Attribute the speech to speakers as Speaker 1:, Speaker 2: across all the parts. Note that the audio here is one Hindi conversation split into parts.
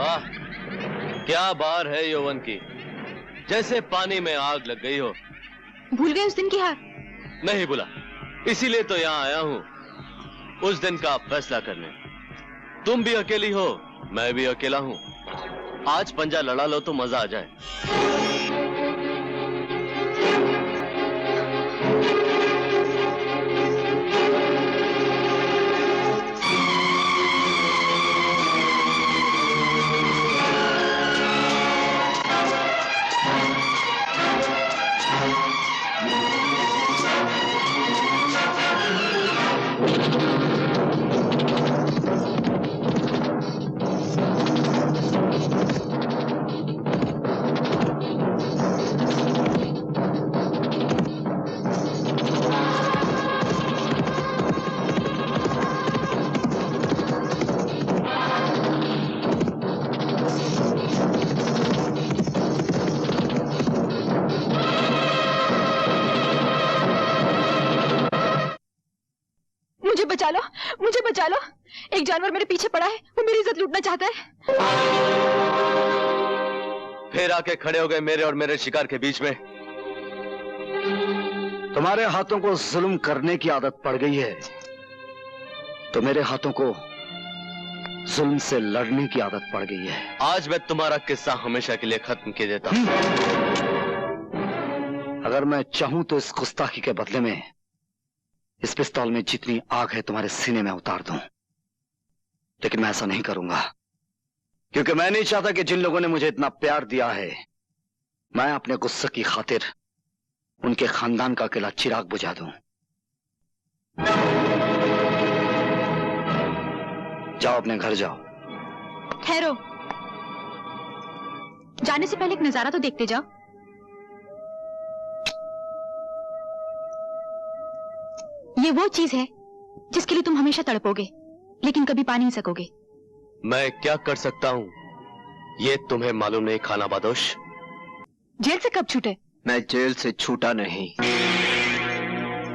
Speaker 1: वाह, क्या बार है यौवन की, जैसे पानी में आग लग गई हो।
Speaker 2: भूल गए उस दिन की हार?
Speaker 1: नहीं भूला, इसीलिए तो यहाँ आया हूँ उस दिन का फैसला करने। तुम भी अकेली हो, मैं भी अकेला हूँ। आज पंजा लड़ा लो तो मजा आ जाए।
Speaker 2: बचा लो, मुझे बचा लो। एक जानवर मेरे पीछे पड़ा है, वो मेरी इज्जत लूटना चाहता है।
Speaker 1: फिर आके खड़े हो गए मेरे और मेरे शिकार के बीच में।
Speaker 3: तुम्हारे हाथों को जुल्म करने की आदत पड़ गई है, तो मेरे हाथों को जुल्म से लड़ने की आदत पड़ गई है।
Speaker 1: आज मैं तुम्हारा किस्सा हमेशा के लिए खत्म कर देता हूं।
Speaker 3: अगर मैं चाहूं तो इस गुस्ताखी के बदले में इस पिस्तौल में जितनी आग है तुम्हारे सीने में उतार दूं, लेकिन मैं ऐसा नहीं करूंगा, क्योंकि मैं नहीं चाहता कि जिन लोगों ने मुझे इतना प्यार दिया है, मैं अपने गुस्से की खातिर उनके खानदान का अकेला चिराग बुझा दूं। जाओ, अपने घर जाओ।
Speaker 2: ठहरो, जाने से पहले एक नजारा तो देखते जाओ। ये वो चीज है जिसके लिए तुम हमेशा तड़पोगे, लेकिन कभी पा नहीं सकोगे।
Speaker 1: मैं क्या कर सकता हूं ये तुम्हें मालूम नहीं खाना बादोश।
Speaker 2: जेल से कब छूटे?
Speaker 4: मैं जेल से छूटा नहीं,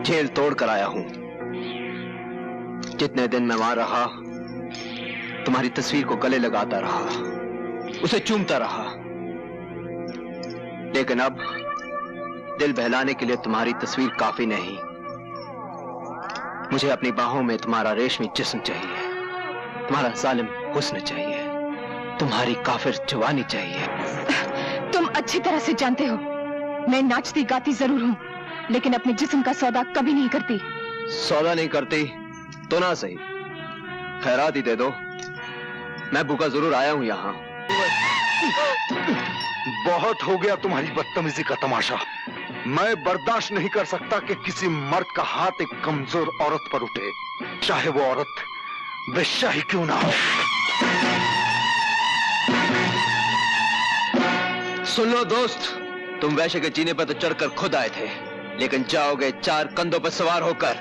Speaker 4: जेल तोड़ कर आया हूं। जितने दिन मैं वहां रहा, तुम्हारी तस्वीर को गले लगाता रहा, उसे चूमता रहा, लेकिन अब दिल बहलाने के लिए तुम्हारी तस्वीर काफी नहीं। मुझे अपनी बाहों में तुम्हारा रेशमी जिस्म चाहिए, तुम्हारा जालिम हुस्न चाहिए, तुम्हारी काफिर जवानी चाहिए।
Speaker 2: तुम अच्छी तरह से जानते हो मैं नाचती गाती जरूर हूँ, लेकिन अपने जिस्म का सौदा कभी नहीं करती।
Speaker 4: सौदा नहीं करती तो ना सही, खैरात ही दे दो। मैं भूखा जरूर आया हूं यहाँ।
Speaker 3: बहुत हो गया तुम्हारी बदतमीजी का तमाशा। मैं बर्दाश्त नहीं कर सकता कि किसी मर्द का हाथ एक कमजोर औरत पर उठे, चाहे वो औरत वेश्या ही क्यों ना हो।
Speaker 4: सुन लो दोस्त, तुम वैश्य के जीने पर तो चढ़कर खुद आए थे, लेकिन जाओगे 4 कंधों पर सवार होकर।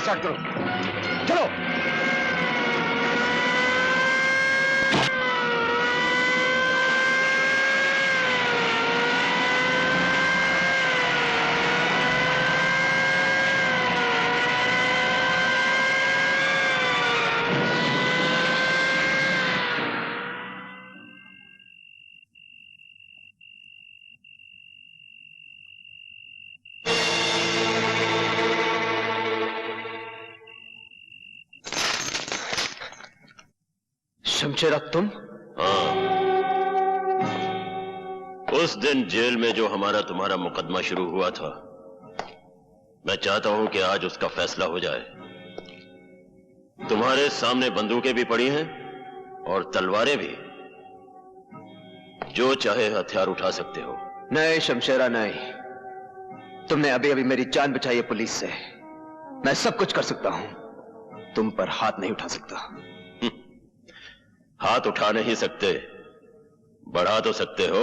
Speaker 3: स्टार्ट करो। चलो।
Speaker 4: शमशेरा तुम?
Speaker 1: हाँ, उस दिन जेल में जो हमारा तुम्हारा मुकदमा शुरू हुआ था, मैं चाहता हूं कि आज उसका फैसला हो जाए। तुम्हारे सामने बंदूकें भी पड़ी हैं और तलवारें भी, जो चाहे हथियार उठा सकते हो।
Speaker 4: नहीं शमशेरा नहीं, तुमने अभी अभी मेरी जान बचाई है पुलिस से। मैं सब कुछ कर सकता हूं, तुम पर हाथ नहीं उठा सकता।
Speaker 1: हाथ उठा नहीं सकते, बढ़ा तो सकते हो।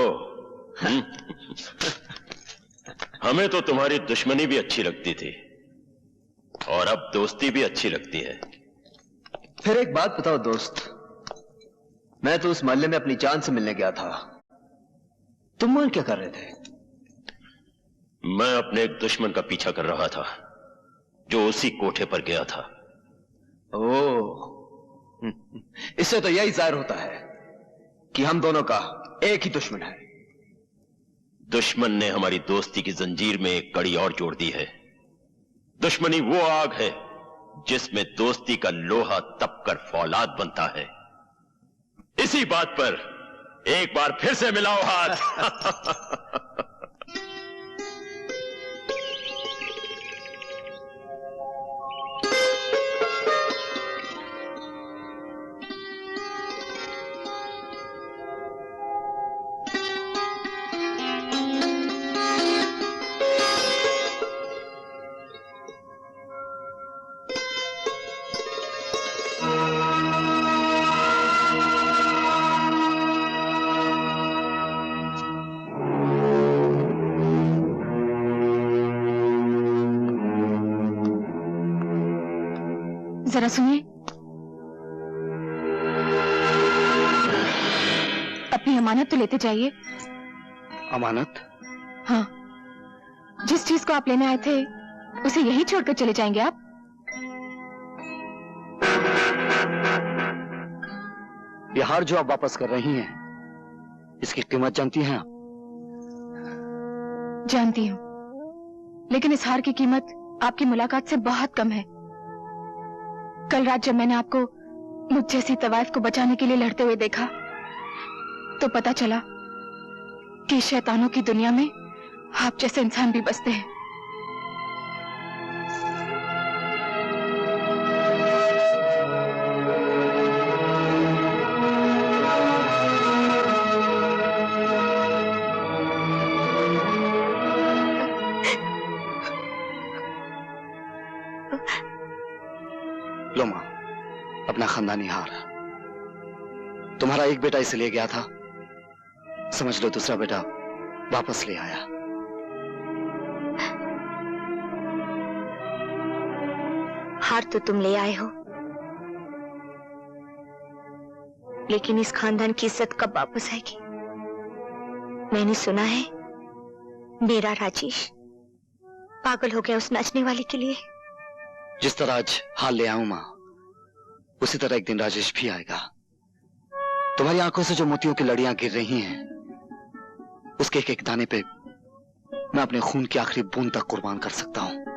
Speaker 1: हमें तो तुम्हारी दुश्मनी भी अच्छी लगती थी और अब दोस्ती भी अच्छी लगती है।
Speaker 4: फिर एक बात बताओ दोस्त, मैं तो उस मोहल्ले में अपनी जान से मिलने गया था, तुम वहां क्या कर रहे थे?
Speaker 1: मैं अपने एक दुश्मन का पीछा कर रहा था जो उसी कोठे पर गया था।
Speaker 4: ओह, इससे तो यही जाहिर होता है कि हम दोनों का एक ही दुश्मन है।
Speaker 1: दुश्मन ने हमारी दोस्ती की जंजीर में एक कड़ी और जोड़ दी है। दुश्मनी वो आग है जिसमें दोस्ती का लोहा तपकर फौलाद बनता है। इसी बात पर एक बार फिर से मिलाओ हाथ।
Speaker 2: जरा सुनिए, अपनी अमानत तो लेते जाइए।
Speaker 3: अमानत?
Speaker 2: हाँ, जिस चीज को आप लेने आए थे उसे यही छोड़कर चले जाएंगे आप?
Speaker 3: ये हार जो आप वापस कर रही हैं, इसकी कीमत जानती हैं आप?
Speaker 2: जानती हूँ, लेकिन इस हार की कीमत आपकी मुलाकात से बहुत कम है। कल रात जब मैंने आपको मुझ जैसी तवाइफ को बचाने के लिए लड़ते हुए देखा तो पता चला कि शैतानों की दुनिया में आप जैसे इंसान भी बसते हैं।
Speaker 3: लो मां, अपना खानदानी हार। तुम्हारा एक बेटा इसे ले गया था, समझ लो दूसरा बेटा वापस ले आया।
Speaker 5: हार तो तुम ले आए हो, लेकिन इस खानदान की इज्जत कब वापस आएगी? मैंने सुना है मेरा राजेश पागल हो गया उस नाचने वाले के लिए।
Speaker 3: जिस तरह आज हाल ले आऊं मां, उसी तरह एक दिन राजेश भी आएगा। तुम्हारी आंखों से जो मोतियों की लड़ियां गिर रही हैं, उसके एक एक दाने पे मैं अपने खून की आखिरी बूंद तक कुर्बान कर सकता हूं।